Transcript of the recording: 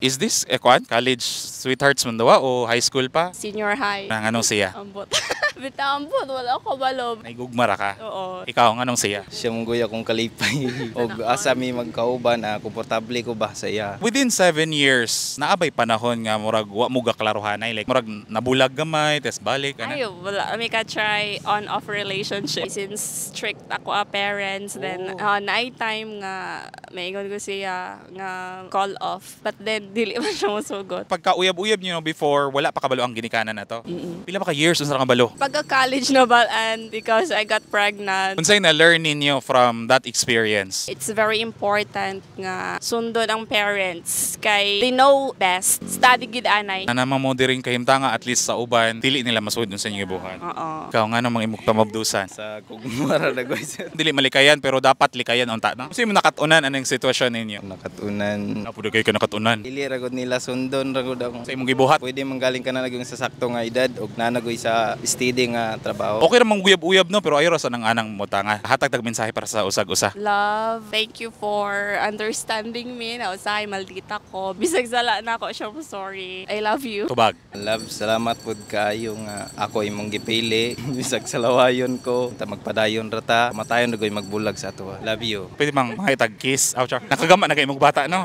Is this college sweethearts man daw o high school pa? Senior high. Nang anong siya? Ambot. Bitambot, wala ko balo. Naigugmara ka? Oo. Ikaw, anong siya? Siya mong guya kong kalipay. O asa mi magkauban, komportable ko ba sa iya. Within 7 years, naabay panahon nga murag wa mo gaklaruhanay, like murag nabulag gamay, tes balik ana. Ayo, wala. May ka try on-off relationship. Since strict ako parents, then night time nga, maingon ko siya nga call off. But then, dili man siya musugot. Pagka uyab-uyab niyo before, wala pa kabalo ang ginikanan na to. Pila pa ka years unsa ka balo? Pagka-college na ba, and because I got pregnant, Unsay na learn ninyo from that experience? it's very important nga sundon ang parents kay they know best. Study gid anay. Na naman mo diring kahimtanga at least sa uban, dili nila masud sa inyong gibuhat. Oo. Ikaw nga nang mga imong pamabdusan. Sa kugmara na guys. Dili malikayan pero dapat likayan unta na. Kasi mo nakatunan anong sitwasyon ninyo. Nakatunan. Napudo kayo nakatunan. Dili ragod nila sundon ragod ako. Sa imong gibuhat. Pwede manggaling ka na naging sa sakto nga edad o nanagoy sa steady nga trabaho. Okay ra mang uyab-uyab no pero ayo ra sa nang anang mutanga. Hatag tag mensahe para sa usag-usa. Love, thank you for understanding me. Nausahay, maldita ko. Bisag sala na ako siya, sorry. I love you. Tubag. Love, salamat pud kaayo nga ako imong gipili. Bisag sa lawayon ko, ta magpadayon rata. Matayon nagoy magbulag sa ato. Love you. Pwede mang makitag kiss. Ouch. Nakagama na kay imong bata no.